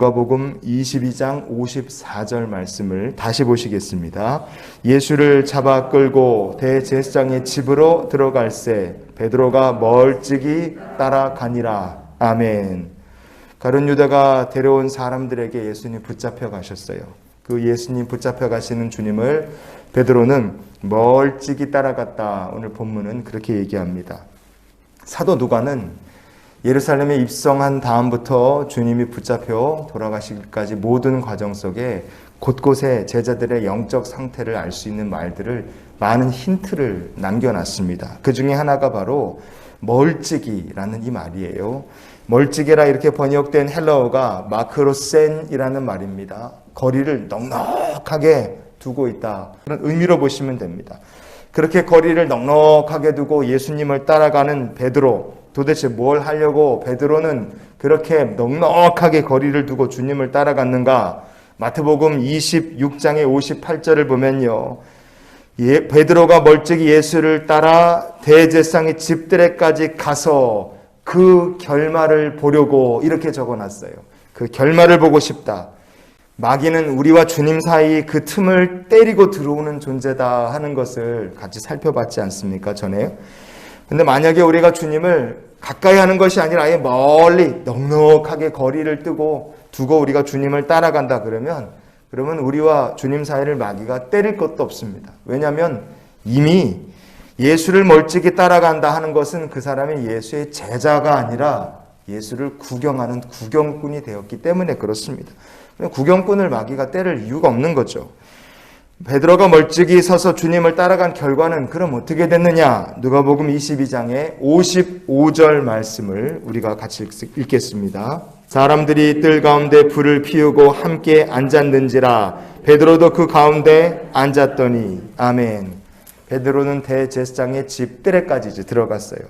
누가복음 22장 54절 말씀을 다시 보시겠습니다. 예수를 잡아 끌고 대제사장의 집으로 들어갈새 베드로가 멀찍이 따라가니라. 아멘. 가룟 유다가 데려온 사람들에게 예수님 붙잡혀 가셨어요. 그 예수님 붙잡혀 가시는 주님을 베드로는 멀찍이 따라갔다. 오늘 본문은 그렇게 얘기합니다. 사도 누가는 예루살렘에 입성한 다음부터 주님이 붙잡혀 돌아가시기까지 모든 과정 속에 곳곳에 제자들의 영적 상태를 알 수 있는 말들을, 많은 힌트를 남겨놨습니다. 그 중에 하나가 바로 멀찍이라는 이 말이에요. 멀찍이라 이렇게 번역된 헬라어가 마크로센이라는 말입니다. 거리를 넉넉하게 두고 있다, 그런 의미로 보시면 됩니다. 그렇게 거리를 넉넉하게 두고 예수님을 따라가는 베드로, 도대체 뭘 하려고 베드로는 그렇게 넉넉하게 거리를 두고 주님을 따라갔는가? 마태복음 26장의 58절을 보면요, 베드로가 멀찍이 예수를 따라 대제사장의 집들에까지 가서 그 결말을 보려고, 이렇게 적어놨어요. 그 결말을 보고 싶다. 마귀는 우리와 주님 사이 그 틈을 때리고 들어오는 존재다 하는 것을 같이 살펴봤지 않습니까? 전에. 근데 만약에 우리가 주님을 가까이 하는 것이 아니라 아예 멀리 넉넉하게 거리를 두고 우리가 주님을 따라간다 그러면 우리와 주님 사이를 마귀가 때릴 것도 없습니다. 왜냐하면 이미 예수를 멀찍이 따라간다 하는 것은 그 사람이 예수의 제자가 아니라 예수를 구경하는 구경꾼이 되었기 때문에 그렇습니다. 구경꾼을 마귀가 때릴 이유가 없는 거죠. 베드로가 멀찍이 서서 주님을 따라간 결과는 그럼 어떻게 됐느냐? 누가복음 22장의 55절 말씀을 우리가 같이 읽겠습니다. 사람들이 뜰 가운데 불을 피우고 함께 앉았는지라 베드로도 그 가운데 앉았더니. 아멘. 베드로는 대제사장의 집 뜰에까지 들어갔어요.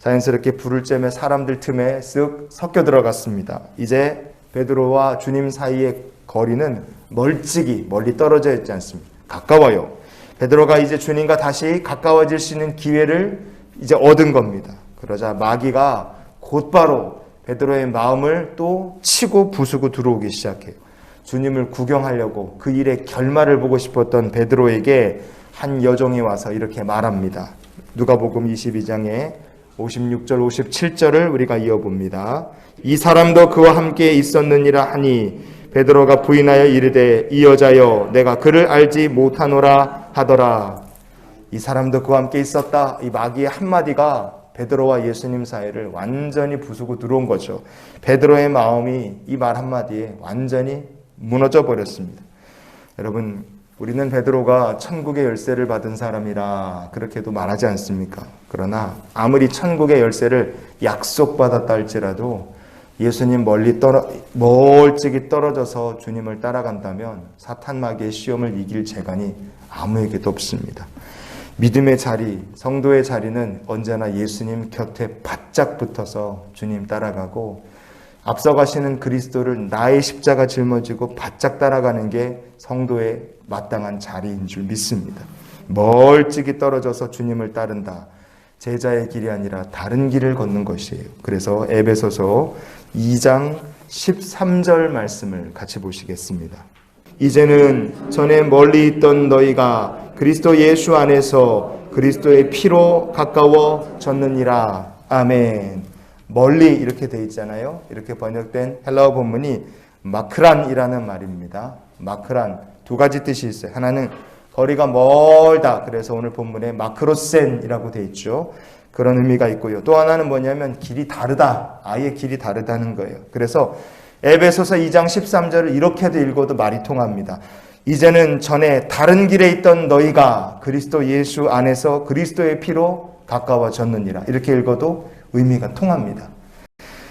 자연스럽게 불을 쬐며 사람들 틈에 쓱 섞여 들어갔습니다. 이제 베드로와 주님 사이의 거리는 멀리 떨어져 있지 않습니다. 가까워요. 베드로가 이제 주님과 다시 가까워질 수 있는 기회를 이제 얻은 겁니다. 그러자 마귀가 곧바로 베드로의 마음을 또 치고 부수고 들어오기 시작해요. 주님을 구경하려고 그 일의 결말을 보고 싶었던 베드로에게 한 여종이 와서 이렇게 말합니다. 누가복음 22장의 56절 57절을 우리가 이어봅니다. 이 사람도 그와 함께 있었느니라 하니 베드로가 부인하여 이르되 이 여자여 내가 그를 알지 못하노라 하더라. 이 사람도 그와 함께 있었다. 이 마귀의 한마디가 베드로와 예수님 사이를 완전히 부수고 들어온 거죠. 베드로의 마음이 이 말 한마디에 완전히 무너져 버렸습니다. 여러분, 우리는 베드로가 천국의 열쇠를 받은 사람이라 그렇게도 말하지 않습니까? 그러나 아무리 천국의 열쇠를 약속받았다 할지라도 예수님 멀찍이 떨어져서 주님을 따라간다면 사탄 마귀의 시험을 이길 재간이 아무에게도 없습니다. 믿음의 자리, 성도의 자리는 언제나 예수님 곁에 바짝 붙어서 주님 따라가고, 앞서가시는 그리스도를 나의 십자가 짊어지고 바짝 따라가는 게 성도의 마땅한 자리인 줄 믿습니다. 멀찍이 떨어져서 주님을 따른다. 제자의 길이 아니라 다른 길을 걷는 것이에요. 그래서 에베소서 2장 13절 말씀을 같이 보시겠습니다. 이제는 전에 멀리 있던 너희가 그리스도 예수 안에서 그리스도의 피로 가까워졌느니라. 아멘. 멀리 이렇게 돼 있잖아요. 이렇게 번역된 헬라어 본문이 마크란이라는 말입니다. 마크란, 두 가지 뜻이 있어요. 하나는 거리가 멀다. 그래서 오늘 본문에 마크로센이라고 돼 있죠. 그런 의미가 있고요. 또 하나는 뭐냐면 길이 다르다. 아예 길이 다르다는 거예요. 그래서 에베소서 2장 13절을 이렇게도 읽어도 말이 통합니다. 이제는 전에 다른 길에 있던 너희가 그리스도 예수 안에서 그리스도의 피로 가까워졌느니라. 이렇게 읽어도 의미가 통합니다.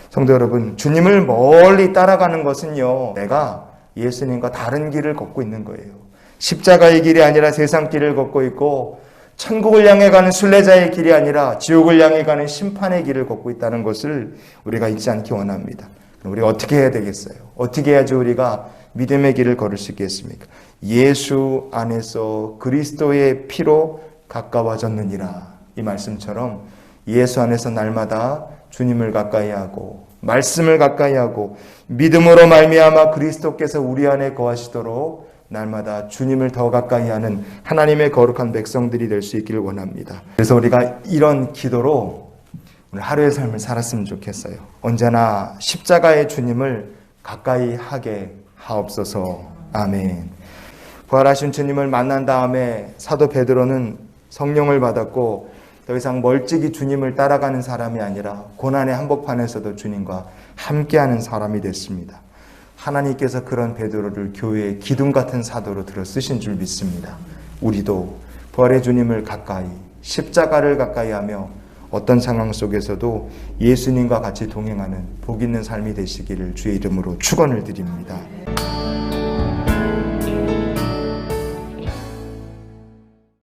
성도 여러분, 주님을 멀리 따라가는 것은요, 내가 예수님과 다른 길을 걷고 있는 거예요. 십자가의 길이 아니라 세상 길을 걷고 있고, 천국을 향해 가는 순례자의 길이 아니라 지옥을 향해 가는 심판의 길을 걷고 있다는 것을 우리가 잊지 않기 원합니다. 우리가 어떻게 해야 되겠어요? 어떻게 해야지 우리가 믿음의 길을 걸을 수 있겠습니까? 예수 안에서 그리스도의 피로 가까워졌느니라. 이 말씀처럼 예수 안에서 날마다 주님을 가까이 하고 말씀을 가까이 하고 믿음으로 말미암아 그리스도께서 우리 안에 거하시도록 날마다 주님을 더 가까이 하는 하나님의 거룩한 백성들이 될 수 있기를 원합니다. 그래서 우리가 이런 기도로 오늘 하루의 삶을 살았으면 좋겠어요. 언제나 십자가의 주님을 가까이 하게 하옵소서. 아멘. 부활하신 주님을 만난 다음에 사도 베드로는 성령을 받았고 더 이상 멀찍이 주님을 따라가는 사람이 아니라 고난의 한복판에서도 주님과 함께하는 사람이 됐습니다. 하나님께서 그런 베드로를 교회의 기둥 같은 사도로 들어 쓰신 줄 믿습니다. 우리도 부활의 주님을 가까이, 십자가를 가까이 하며 어떤 상황 속에서도 예수님과 같이 동행하는 복 있는 삶이 되시기를 주의 이름으로 축원을 드립니다.